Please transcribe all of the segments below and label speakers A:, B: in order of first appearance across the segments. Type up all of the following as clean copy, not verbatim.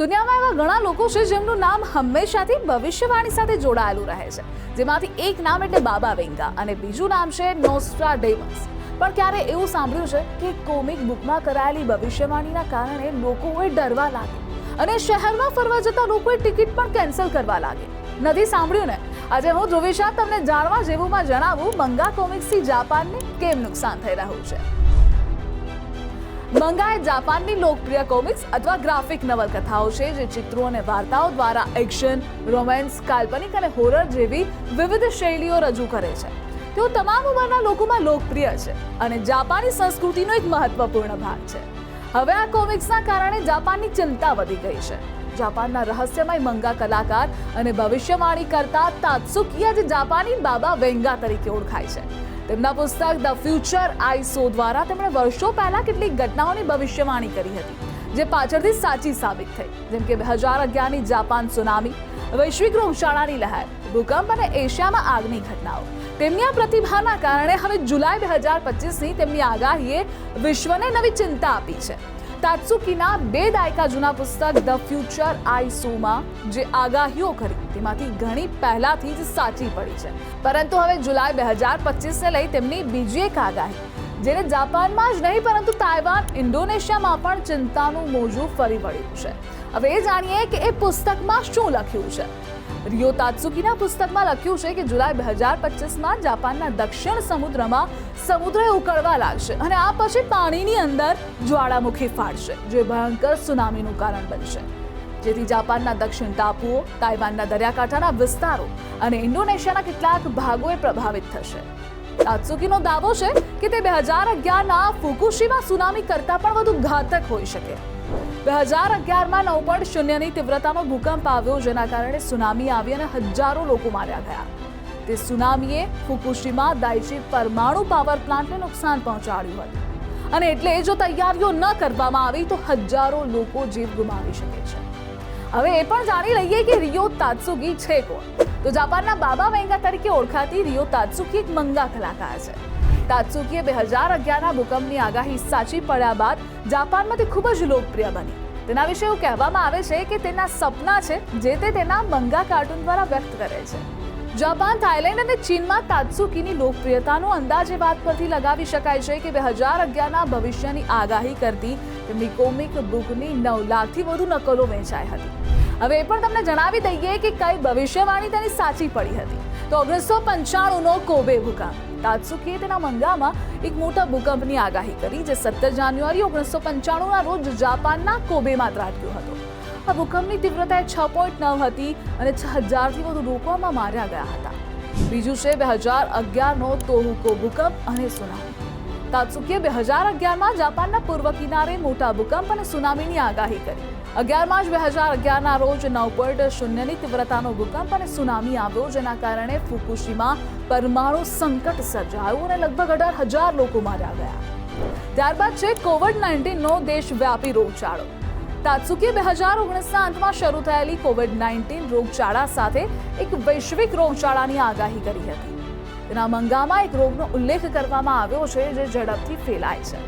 A: દુનિયામાં એવા ઘણા લોકો છે જેમનું નામ હંમેશાથી ભવિષ્યવાણી સાથે જોડાયેલું રહે છે, જેમાંથી એક નામ એટલે બાબા વેંગા અને બીજું નામ છે નોસ્ટ્રાડેમસ. પણ ક્યારે એવું સાંભળ્યું છે કે કોમિક બુકમાં કરાયેલી ભવિષ્યવાણીના કારણે લોકોએ ડરવા લાગે અને શહેરમાં ફરવા જતા લોકોએ ટિકિટ પણ કેન્સલ કરવા લાગે? નથી સાંભળ્યું ને? આજે હું ધ્રુવિશા તમને જાણવા જેવુંમાં જણાવું મંગા કોમિક્સથી જાપાનને કેમ નુકસાન થઈ રહ્યું છે. મંગા એ જાપાનની લોકપ્રિય કોમિક્સ અથવા ગ્રાફિક નવલકથાઓ છે જે ચિત્રો અને વાર્તાઓ દ્વારા એક્શન, રોમેન્સ, કાલ્પનિક અને હોરર જેવી વિવિધ શૈલીઓ રજૂ કરે છે. તેઓ તમામ ઉંમરના લોકોમાં લોકપ્રિય છે અને જાપાની સંસ્કૃતિનો એક મહત્વપૂર્ણ ભાગ છે. હવે આ કોમિક્સના કારણે જાપાનની ચિંતા વધી ગઈ છે. જાપાનના રહસ્યમય મંગા કલાકાર અને ભવિષ્યવાણી કરતા તાત્સુકી આજે જાપાની બાબા વેંગા તરીકે ઓળખાય છે. તેમના પુસ્તક ધ ફ્યુચર આઈ સો દ્વારા તેમણે વર્ષો પહેલા કેટલીક ઘટનાઓની ભવિષ્યવાણી કરી હતી જે પાછળથી સાચી સાબિત થઈ, જેમ કે 2011ની જાપાન સુનામી, વૈશ્વિક રોગચાળાની લહેર, ભૂકંપ અને એશિયામાં આગની ઘટનાઓ. તેમની આ પ્રતિભાના કારણે હવે જુલાઈ 2025ની તેમની આગાહીએ વિશ્વને નવી ચિંતા આપી છે. તાત્સુકીના 2 દાયકા જૂના પુસ્તક ધ ફ્યુચર આઈ સોમાં જે આગાહીઓ કરી તેમાંથી ઘણી પહેલાથી જ સાચી પડી છે, પરંતુ હવે જુલાઈ 2025ને લઈ તેમની બીજી એક આગાહી, જેને જાપાનમાં જ નહીં પરંતુ તાઇવાન, ઇન્ડોનેશિયામાં પણ ચિંતાનું મોજું ફરી વળ્યું છે. હવે એ જાણીએ કે એ પુસ્તકમાં શું લખ્યું છે. રિયો તાત્સુકીના પુસ્તકમાં લખ્યું છે કે જુલાઈ 2025માં જાપાનના દક્ષિણ સમુદ્રમાં સમુદ્ર ઉકળવા લાગશે અને આ પછી પાણીની અંદર જ્વાળામુખી ફાટશે, જે ભયંકર સુનામીનું કારણ બનશે, જેથી જાપાનના દક્ષિણ ટાપુઓ, તાઇવાનના દરિયાકાંઠાના વિસ્તારો અને ઇન્ડોનેશિયાના કેટલાક ભાગોએ પ્રભાવિત થશે. તાત્સુકીનો દાવો છે કે તે 2011ના ફુકુશીમા સુનામી કરતાં પણ વધુ ઘાતક હોઈ શકે. 2011માં 9.0ની તીવ્રતાનો ભૂકંપ આવ્યો, જેના કારણે સુનામી આવી અને હજારો લોકો માર્યા ગયા. તે સુનામીએ ફુકુશીમા દાઇચી પરમાણુ પાવર પ્લાન્ટને નુકસાન પહોંચાડ્યું હતું અને એટલે જો તૈયારીઓ ન કરવામાં આવી તો હજારો લોકો જીવ ગુમાવી શકે છે. હવે એ પણ જાણી લઈએ કે રિયો તાત્સુકી છે કોણ. તો જાપાનના બાબા વેંગા તરીકે ઓળખાતી રિયો તાત્સુકી એક મંગા કલાકાર છે. તાત્સુકીએ 2011ના ભૂકંપની આગાહી સાચી પડ્યા બાદ જાપાનમાં તે ખૂબ જ લોકપ્રિય બની. તેના વિશે એવું કહેવામાં આવે છે કે તેના સપના છે જે તે તેના મંગા કાર્ટૂન દ્વારા વ્યક્ત કરે છે. જાપાન, થાઈલેન્ડ અને ચીનમાં તાત્સુકીની લોકપ્રિયતાનો અંદાજ એ વાત પરથી લગાવી શકાય છે કે 2011ના ભવિષ્યની આગાહી કરતી તેમની કોમિક બુકની 9 લાખથી વધુ નકલો વેચાઈ હતી. હવે એ પણ તમને જણાવી દઈએ કે કઈ ભવિષ્યવાણી તેની સાચી પડી હતી. તો 1995નો કોબે ભૂકંપ. તાત્સુકીએ તેના મંગામાં એક મોટા ભૂકંપની આગાહી કરી જે 17 જાન્યુઆરી 1995ના રોજ જાપાનના કોબેમાં ત્રાટક્યો હતો. આ ભૂકંપની તીવ્રતા 6.9 હતી અને 6000થી વધુ લોકો આમાં માર્યા ગયા હતા. બીજું છે 2011નો તોહુકો ભૂકંપ અને સુનામી. તાત્સુકીએ 2011માં જાપાનના પૂર્વ કિનારે મોટા ભૂકંપ અને સુનામીની આગાહી કરી. 11 માર્ચ 2011ના રોજ 9.0ની તીવ્રતાનો ભૂકંપ અને સુનામી આવ્યો, જેના કારણે ફુકુશીમા પરમાણુ સંકટ સર્જાયું અને લગભગ 18,000 લોકો માર્યા ગયા. ત્યારબાદ છે કોવિડ-19નો દેશવ્યાપી રોગચાળો. તાત્સુકીએ 2019ના અંતમાં શરૂ થયેલી કોવિડ-19 રોગચાળા સાથે એક વૈશ્વિક રોગચાળાની આગાહી કરી હતી. તેના મંગામાં એક રોગનો ઉલ્લેખ કરવામાં આવ્યો છે જે ઝડપથી ફેલાય છે.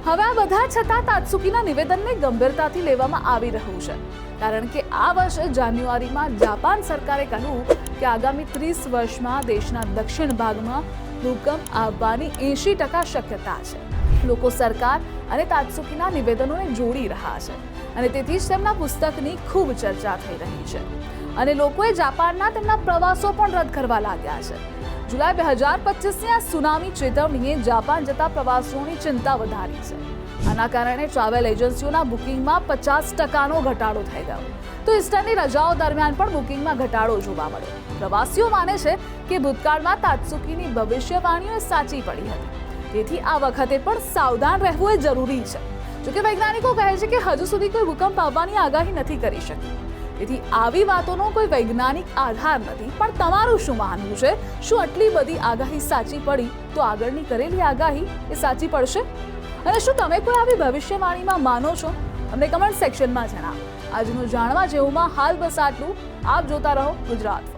A: હવે આ બધા છતાં તાત્સુકીના નિવેદનને ગંભીરતાથી લેવામાં આવી રહ્યું છે, કારણ કે આ વર્ષે જાન્યુઆરીમાં જાપાન સરકારે કહ્યું કે આગામી 30 વર્ષમાં દેશના દક્ષિણ ભાગમાં ભૂકંપ આવવાની 80% શક્યતા છે. લોકો સરકાર અને તાત્સુકીના નિવેદનોને જોડી રહ્યા છે અને તેથી જ તેમના પુસ્તકની ખૂબ ચર્ચા થઈ રહી છે અને લોકોએ જાપાનના તેમના પ્રવાસો પણ રદ કરવા લાગ્યા છે. જુલાઈ 2025ની આ સુનામી ચેતવણીએ જાપાન જતા પ્રવાસીઓની ચિંતા વધારી છે. આના કારણે ટ્રાવેલ એજન્સીઓના બુકિંગમાં 50%નો ઘટાડો થઈ ગયો. તો ઈસ્ટરની રજાઓ દરમિયાન પણ બુકિંગમાં ઘટાડો જોવા મળ્યો. પ્રવાસીઓ માને છે કે ભૂતકાળમાં તાત્સુકીની ભવિષ્યવાણીઓ સાચી પડી હતી, તેથી આ વખતે પણ સાવધાન રહેવું એ જરૂરી છે. જોકે વૈજ્ઞાનિકો કહે છે કે હજુ સુધી કોઈ ભૂકંપ આવવાની આગાહી નથી કરી શકી, તેથી આવી વાતોનો કોઈ વૈજ્ઞાનિક આધાર નથી. પણ તમારું શું માનવું છે? શું આટલી બધી આગાહી સાચી પડી તો આગળની કરેલી આગાહી એ સાચી પડશે? અને શું તમે કોઈ આવી ભવિષ્યવાણીમાં માનો છો? અમને કમેન્ટ સેક્શનમાં જણાવો. આજનું જાણવા જેવુંમાં હાલ બસ આટલું. આપ જોતા રહો ગુજરાત.